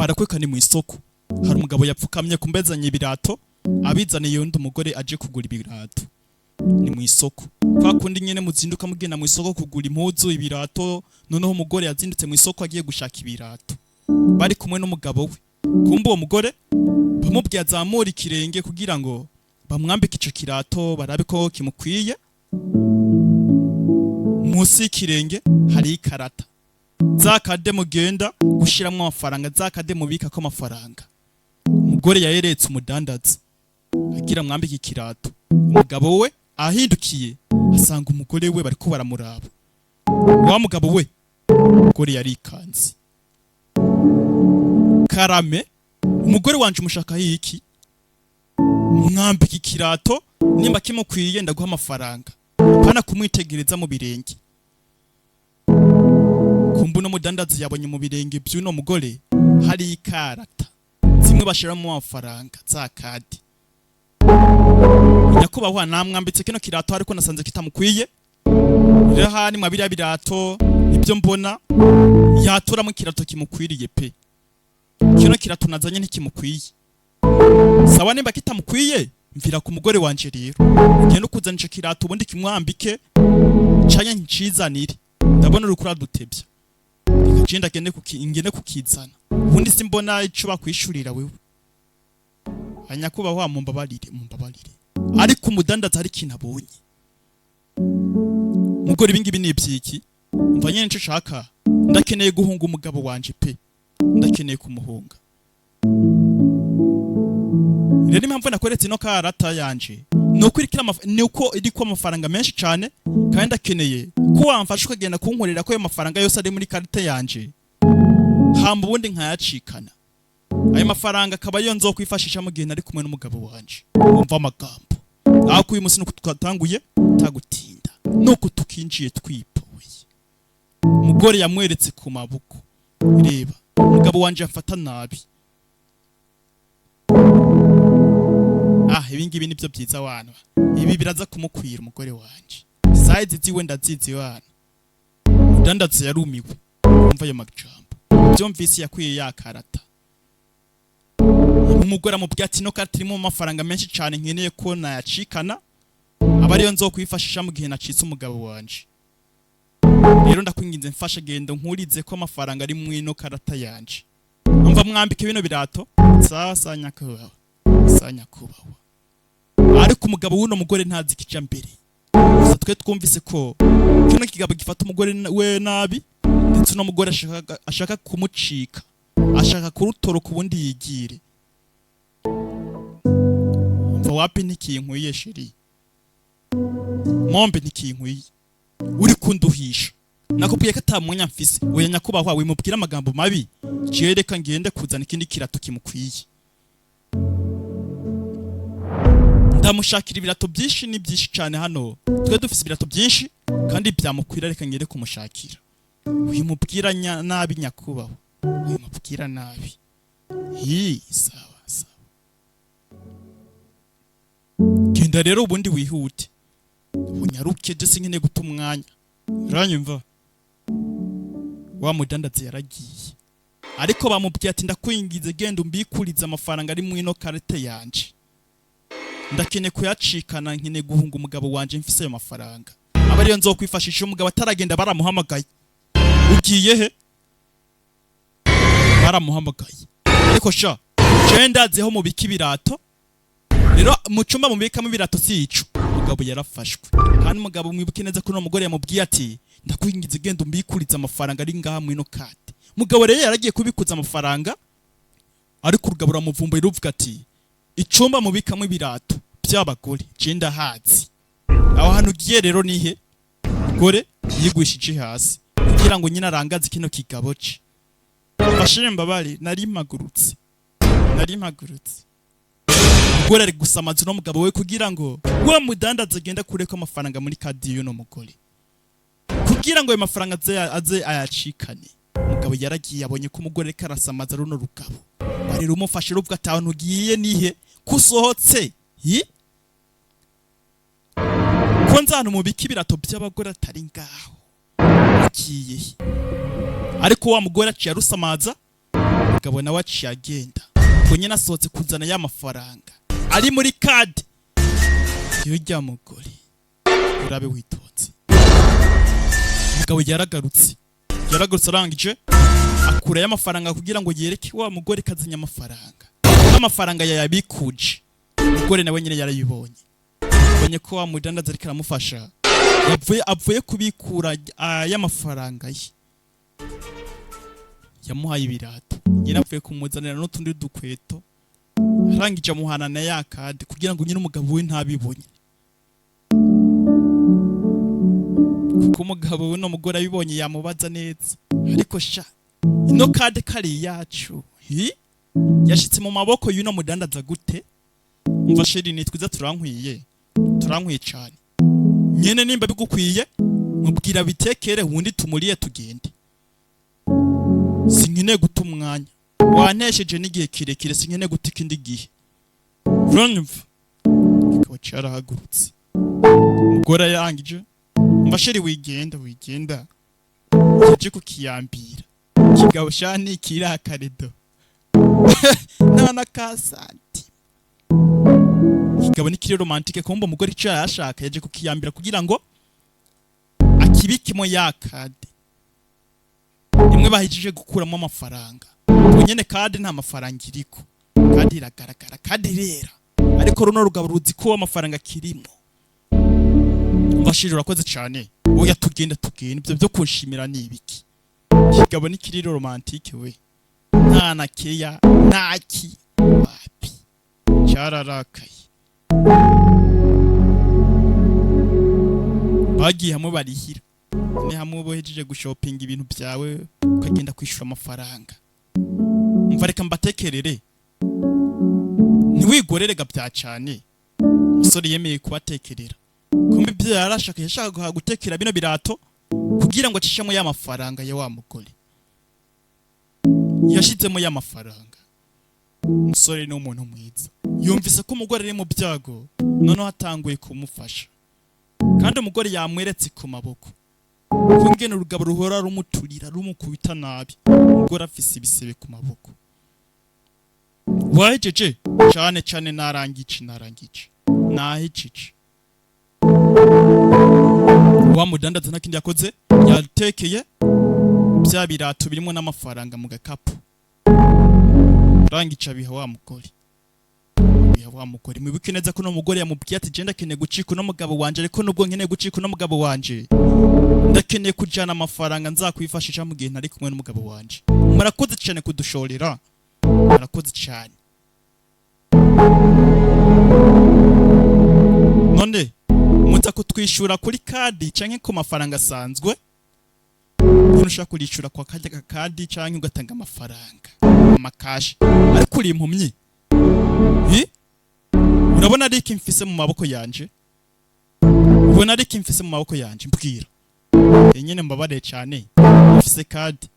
barakweka ni mu isoko hari umugabo yapfukamye kumbezanye ibirato abizaniye undi umugore aje kugura ibirato ni mu isoko kwa kundi nyene muzinduka mugenda mu isoko kugura impuzu ibirato noneho umugore yazindutse mu isoko agiye gushaka ibirato bari kumwe n'umugabo we kumbe uwo mugore bamubwiye azamura ikirenge kugira ngo bamwambike ico kirato barabe ko kimukwiye musi y'ikirenge hari ikarata zakade mugenda gushiramwe amafaranga zakade mubika ko amafaranga umugore yayeretse umudandaza agira mwambike ikirato umugabo we ahindukiye asanga umugore we bariko baramuraba wa mugabo we umugore yarikanze karame umugore wanje umushaka hiki mwambike ikirato nimba kimukwiye ndaguha amafaranga pana kumwitegereza mu birenge kumbu no mudandazi yabonye mu birenge by'uno mugore hari ikarata zimwe bashiramo amafaranga zakadi nyakubahwa namwambitse kino kirato ariko nasanze kitamukwiye rero hani mwabira birato ibyo mbona yatura mu kirato kimukwiriye pe kino kirato nazanye ntikimukwiye sawa nimba kitamukwiye mvira ku mugore wanje rero ngiye no kuzana ico kirato ubundi kimwambike canye ncizanire ndabona urukura dutebya ikagenda ngene kukizana ubundi simbona ico bakwishurira wewe anyakubahwa mumbabarire ariko umudandaza ari kinabonye mugore ibingibi ni ibyiki umva nyene nco shaka ndakeneye guhunga umugabo wanje pe ndakeneye kumuhunga rero impamvu nakoretse no karata yanje nuko iriko amafaranga menshi cyane kandi ndakeneye ko wamfasha ukagenda kunkorera ko ayo mafaranga yose ari muri karita yanje hamba ubundi nkayacikana ayo mafaranga akaba yo nzokwifashisha mu gihe nari kumwe n'umugabo wanje umva amagambo ako uyu munsi nuko twatanguye tagutinda nuko tukinjiye twipoye umugore yamweretse ku maboko reba umugabo wanje afata nabi ibingibi nibyo byiza wana ibi biraza kumukwira umugore wanje size ziwe ndazizi wana mudandaza yarumiwe umva ayo majambo byumvise yakwiye yakarata umugore amubwiye ati no karata irimo amafaranga menshi cyane nkeneye ko nayacikana aba ariyo nzokwifashisha mu gihe nacitse umugabo wanje rero ndakwinginze mfasha gendo nkurize ko amafaranga ari mu ino karata yanje umva mwambike bino birato sasa nyakubahwa ariko umugabo w'uno mugore ntazi kica mbere gusa twe twumvise ko kino kigabo gifata umugore we nabi ndetse no mugore ashaka kumucika ashaka kurutoro kubundi yigire mva wapi ntikinkwiye sheri mombe ntikinkwiye uri kunduhisha nakubwiye ko atamwanya mfise oya nyakubahwa wimubwira amagambo mabi cyereka ngende kuzana ikindi kirato kimukwiye ndamushakira ibirato byinshi ni byinshi cyane hano twe dufise ibirato byinshi kandi byamukwira reka ngere kumushakira wimubwira nabi nyakubahwa wimubwira nabi sawa genda rero ubundi wihute unyaruke je sinkene guta umwanya uranyumva wa mudandazi yaragiye ariko bamubwiye ati ndakwingize genda umbikuriza amafaranga ari mu ino karate yanje ndakene kuyacikana nkene guhunga umugabo wanje mfise ayo mafaranga aba ariyo nzokwifashisha umugabo ataragenda baramuhamagaye ugiye he baramuhamagaye ariko sha cendazeho mu bikibirato rero mu cumba mubikamo ibirato sico umugabo yarafashwe kandi umugabo mwibuke neza ko no mugore yamubwiye ati ndakwingize genda umbikuriza amafaranga ari ngaha mu ino kate mugabo rero yaragiye kubikuza amafaranga ariko urugabo ramuvumbuye ruvuga ati icumba mubikamo ibirato by'abagore cenda hazi aho hano ugiye rero nihe gore yigwishije hasi kugira ngo nyina arangaze kino kigabo ce bashire mbabari nari mpagurutse gore ari gusamaza no mugabo we kugira ngo wa mudandaza agenda kureka amafaranga muri kadi y'uno mugore kugira ngo ayo mafaranga aze ayacikane umugabo yaragiye abonye ko umugore karasamaza runo rugabo bari rumufashe ruvuga ati aho ntugiye nihe kusohotse ko nzana umubiki ibirato by'abagore atari ngaho ugiye ariko wa mugore aciye arusamaza mugabo nawe aciye agenda ubwo nyine asohotse kuzana ya mafaranga ari muri kadi y'urya mugore. Urabe witonze. Mugabo yaragarutse arangije akura y'amafaranga kugira ngo yereke wa mugore kazanya amafaranga. Amafaranga yayabikuje. Mugore nawe nyine yarayibonye. Bonye ko wa mudandaza ariko aramufasha. Avuye kubikura y'amafaranga ye. Yamuhaye ibirato. Yaravuye kumuzanira n'utundi dukweto. Arangije amuhana na ya kadi kugira ngo nyine umugabo we ntabibonye. Kuko umugabo we no mugore abibonye yamubaza neza. Ariko sha ino kadi kari yacu. Yashitse mu maboko y'uno mudandaza gute? Umva sheri nitwiza turankwiye cyane. Nyene nimba bigukwiye mubwira bitekere wundi tumuriye tugende. Sinkene guta umwanya. Wantesheje n'igihe kirekire sinkene guta ikindi gihe. Uranyumva? Kikaba carahagurutse. Umugore yangije. Umva sheri wigenda. Yaje kukiyambira. Kigabo shani kirakaredo. Nana kasanti. Kigabo ni kiri romantique kombo umugore ico yashaka yaje kukiyambira kugira ngo akibikimo yakade. Imwe bahijije gukuramo amafaranga. Nyene kade nta mafaranga iriko. Kade iragaragara, kade irera. Ariko runo rugabo ruzi ko amafaranga kirimo. Bashije urakoze cyane. Oya tugenda ibyo byo kunshimira ni ibiki. Kigabo ni kiri romantique we. Nta keya naki wapi. Cyararakaye. Bagiye hamwe barihira. Ni hamwe bohejeje gushopinga ibintu byawe ukagenda kwishura amafaranga. Umva reka mbatekerere. Ntiwigorere gabya cyane. Musore yemeye kubatekerera. Kumbe ibyo yashaka gutekera bino birato kugira ngo acishemo ya mafaranga ya wa mugore. Yashizemo ya mafaranga. Musore ni umuntu mwiza. Yumvise ko umugore ari mu byago none hatanguye kumufasha. Kandi umugore yamweretse ku maboko. Kungene urugabo ruhora rumuturira rumukubita nabi. Umugore afise ibisebe ku maboko. Wahejeje cyane narangije. Nahejeje. Wa mudandaza ntakindi yakoze yatekeye bya birato birimo n'amafaranga mu gakapu. Rangica biha wa mugore. Mwibuke neza ko no mugore yamubwiye ati genda keneye gucika no mugabo wanje ariko nubwo nkeneye gucika no mugabo wanje ndakeneye kujana amafaranga nzakwifashisha mu gihe ntari kumwe n'umugabo wanje. Murakoze cyane kudushorera. Murakoze cyane. None muza kutwishura kuri kadi canke ku mafaranga asanzwe. Unushaka kurishura kwa kadi canke ugatanga amafaranga amakashi ariko uri impumyi. Urabona ari iki mfise mu maboko yanje? Ubona ari iki mfise mu maboko yanje mbwira. Nyene mbabare cyane. Mfise kadi.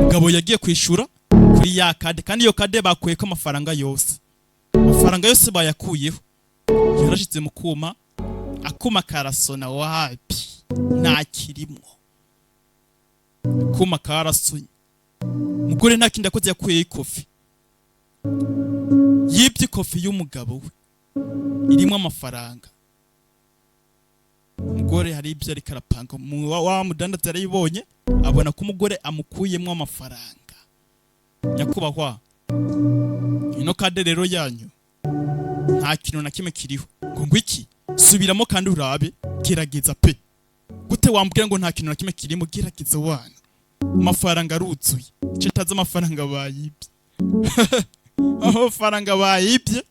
Mugabo yagiye kwishura kuri ya kadi kandi iyo kadi bakuye ko amafaranga yose. Amafaranga yose bayakuyeho. Yarashitse mu kuma. Akuma karasona wapi? Nta kirimo. Akuma karasonye. Mugore nta kindi akoze yakuye ikofi. Yibye ikofi y'umugabo we. Irimo amafaranga. Mugore hari ibyo ari karapanga. Wa mudandaza yarayibonye abona ko umugore amukuyemo amafaranga. Nyakubahwa. Ino kade rero yanyu. Nta kintu na kimwe kiriho. Ngo iki? Subiramo kandi urabe. Gerageza pe. Gute wambwira ngo nta kintu na kimwe kirimo gerageza wana. Amafaranga aruzuye. Citaza amafaranga bayibye. Amafaranga bayibye.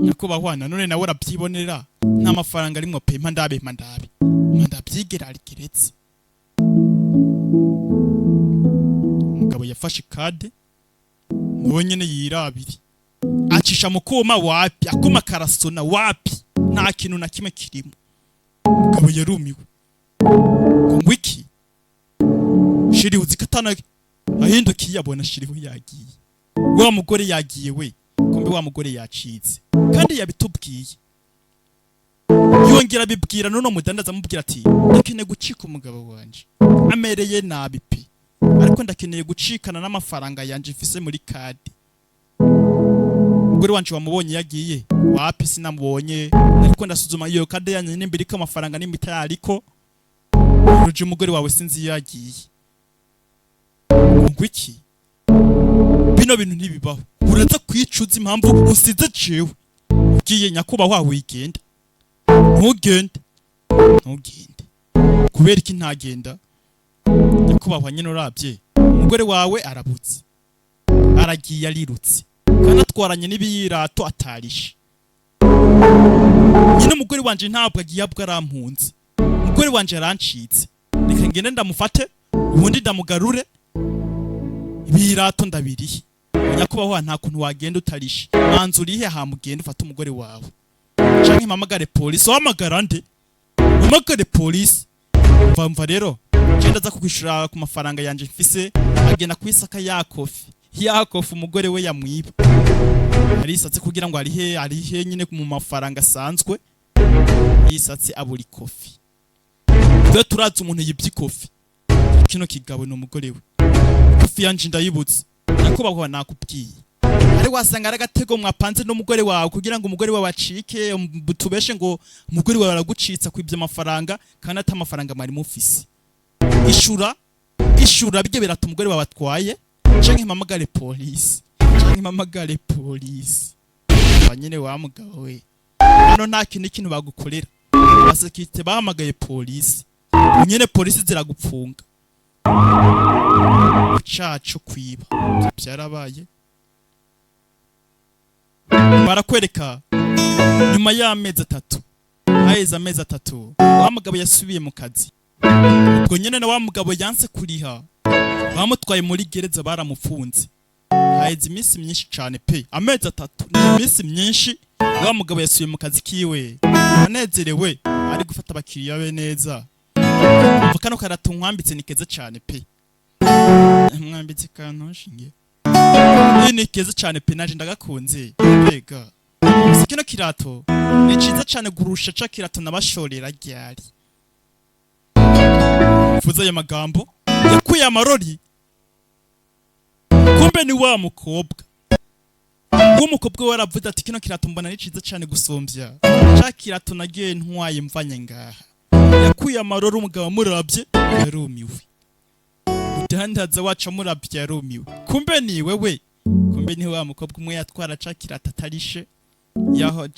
Nyakubahwana none nawe urabyibonera nta mafaranga arimo pe mandabe. Mandabyigera arigeretse. Umugabo yafashe kade. Nonyene yirabiri. Acisha mu kuma wapi? Akuma karasona wapi? Nta kintu na kimwe kirimo. Umugabo yarumiwe. Ngwiki. Shiri uzikatana ahindukiye abona shiriho yagiye. Wa mugore yagiye we. Kumbe wa mugore yacitse. Kandi yabitubwiye. yongera bibwira none mudandaza amubwira ati ndakeneye gucika umugabo wanje amereye nabi pe ariko ndakeneye gucikana n'amafaranga yanje mfise muri kadi. Umugore wanje wamubonye yagiye wapi sinamubonye ariko ndasuzuma iyo kadi yanye n'imbere ko amafaranga n'imita ariko ruje umugore wawe sinzi yagiye. Ngwiki bino bintu ntibibaho uraza kwicuza impamvu usize jewe ugiye nyakubahwa wigenda ntugende kubera iki ntagenda nyakubahwa nyine urabye umugore wawe arabutse aragiye arirutse kandi atwaranye n'ibiyirato atarishe nyine umugore wanje ntabwo agiye abwo arampunze umugore wanje arancitse reka ngende ndamufate ubundi ndamugarure ibiyirato ndabiriye nyakubahwa nta kuntu wagenda utarishe manzu urihe hamugenda ufate umugore wawe canke mpamagare polisi wamagara nde mpamagare polisi mva rero genda za kukwishura ku mafaranga yanje mfise agenda kwisaka ya kofi umugore we yamwiba arisatse kugira ngo arihe nyine mu mafaranga asanzwe yisatse aburi kofi twe turazi umuntu yibye kofi kino kigabo no umugore we kofi yanje ndayibutse nyakubahwa nakubwiye ari wasanga aragatego mwapanze n'umugore wawe kugira ngo umugore wawe acike butubeshe ngo umugore wawe aragucitsa kwibye amafaranga kandi ata amafaranga mari mufise ishura bige birata umugore wawe atwaye canke mpamagare polisi banyene wa mugabo we hano nta kintu bagukorera basekite bahamagaye polisi nyene polisi ziragupfunga cacu kwiba byarabaye barakwereka nyuma y'amezi 3 haheze amezi 3 wa mugabo yasubiye mu kazi ubwo nyene na wa mugabo yanse kuriha bamutwaye muri gereza baramufunze haheze iminsi myinshi cyane pe amezi 3 ni iminsi myinshi wa mugabo yasubiye mu kazi kiwe anezerewe ari gufata abakiriya be neza umva kano karato nkwambitse ni keza cyane pe mwambitse kanoshinge ni keza cyane pe naje ndagakunze mbega kino kirato ni ciza cyane gurusha ca kirato nabashorera ryari fuza ya magambo yakuye amarori kumbe ni wa mukobwa umukobwa waravuze ati kino kirato mbona ni ciza cyane gusombya ca kirato nagiye ntwaye mvanye ngaha yakuye amarori umugabo murabye yarumiwe udandaza waca murabye yarumiwe kumbe ni wewe kumbe ni wa mukobwa umwe yatwara ca kirato atarishe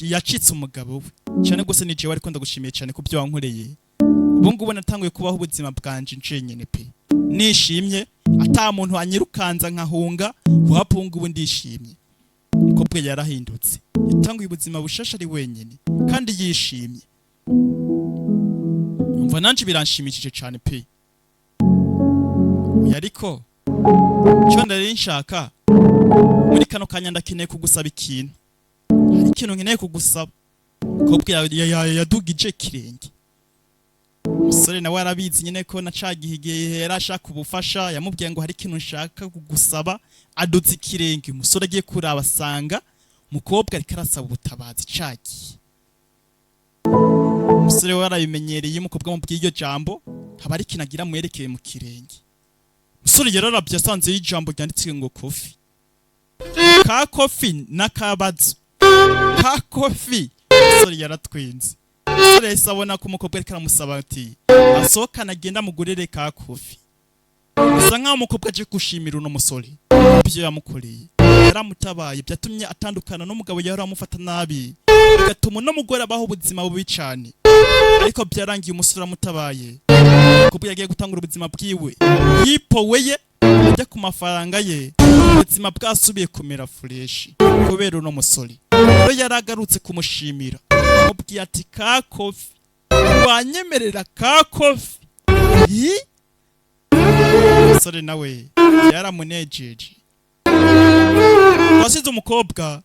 yacitse umugabo we cyane gose nije wari konda gushimiye cyane ku byo wankoreye ubu ngubu natanguye kubaho ubuzima bwanje ncenyene pe nishimye ata muntu anyirukanza nkahunga wapunga ubu ndishimye umukobwa yarahindutse yatanguye ubuzima bushasha ari wenyene kandi yishimye umva nanje biranshimishije cyane pe yariko cyo ndari nshaka muri kano kanya ndakeneye kugusaba ikintu hari ikintu nkeneye kugusaba umukobwa yadugije kirenge umusore nawe arabizi nyine ko nacagihigiye yarashaka ubufasha yamubwiye ngo hari ikintu nshaka kugusaba aduze ikirenge umusore agiye kuraba asanga umukobwa ariko arasaba ubutabazi cagiye umusore warabimenyereye umukobwa mubwiye iryo jambo haba ari kinagira mwerekeye mu kirenge umusore yararabye asanze y'ijambo ryanditse ngo kofi ka kofi nakabazo ka kofi umusore yaratwenze umusore yahise abona ko umukobwa ariko aramusaba ati asohokana agenda amugurire ka kofi bisa nk'aho umukobwa aje gushimira uno musore ibyo yamukoreye yaramutabaye byatumye atandukana n'umugabo yari amufata nabi bigatuma uno mugore abaho ubuzima bubi cyane ariko byarangiye umusore amutabaye umukobwa yagiye gutangura ubuzima bwiwe yipoweye ajya ku mafaranga ye ubuzima bwasubiye kumera fresh kubera uno musore rero yaragarutse kumushimira amubwiye ati ka kofi wanyemerera ka kofi umusore nawe yaramunejeje wasize umukobwa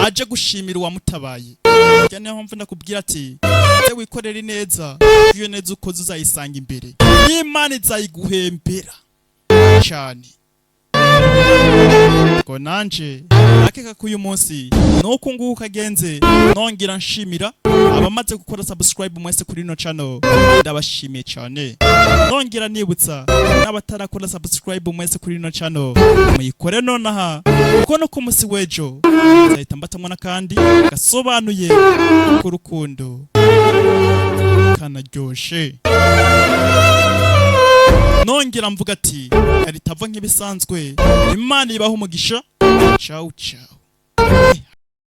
aje gushimira uwamutabaye cyane mpamvu ndakubwira ati wikorera neza iyo neza ukoze uzayisanga imbere n'Imana izayiguhembera cyane nuko nanje akeka ko uyu munsi nuko nguko kagenze nongera nshimira abamaze gukora subscribe mwese kuri no channel ndabashimiye cyane nongera nibutsa n'abatarakora subscribe mwese kuri no channel muyikore nonaha kuko no kumusi wejo nzahita mbatamwa nakandi gasobanuye kurukundo kanaryoshe nongera mvuga ati ari Tavo nk'ibisanzwe Imana ibaho umugisha ciao ciao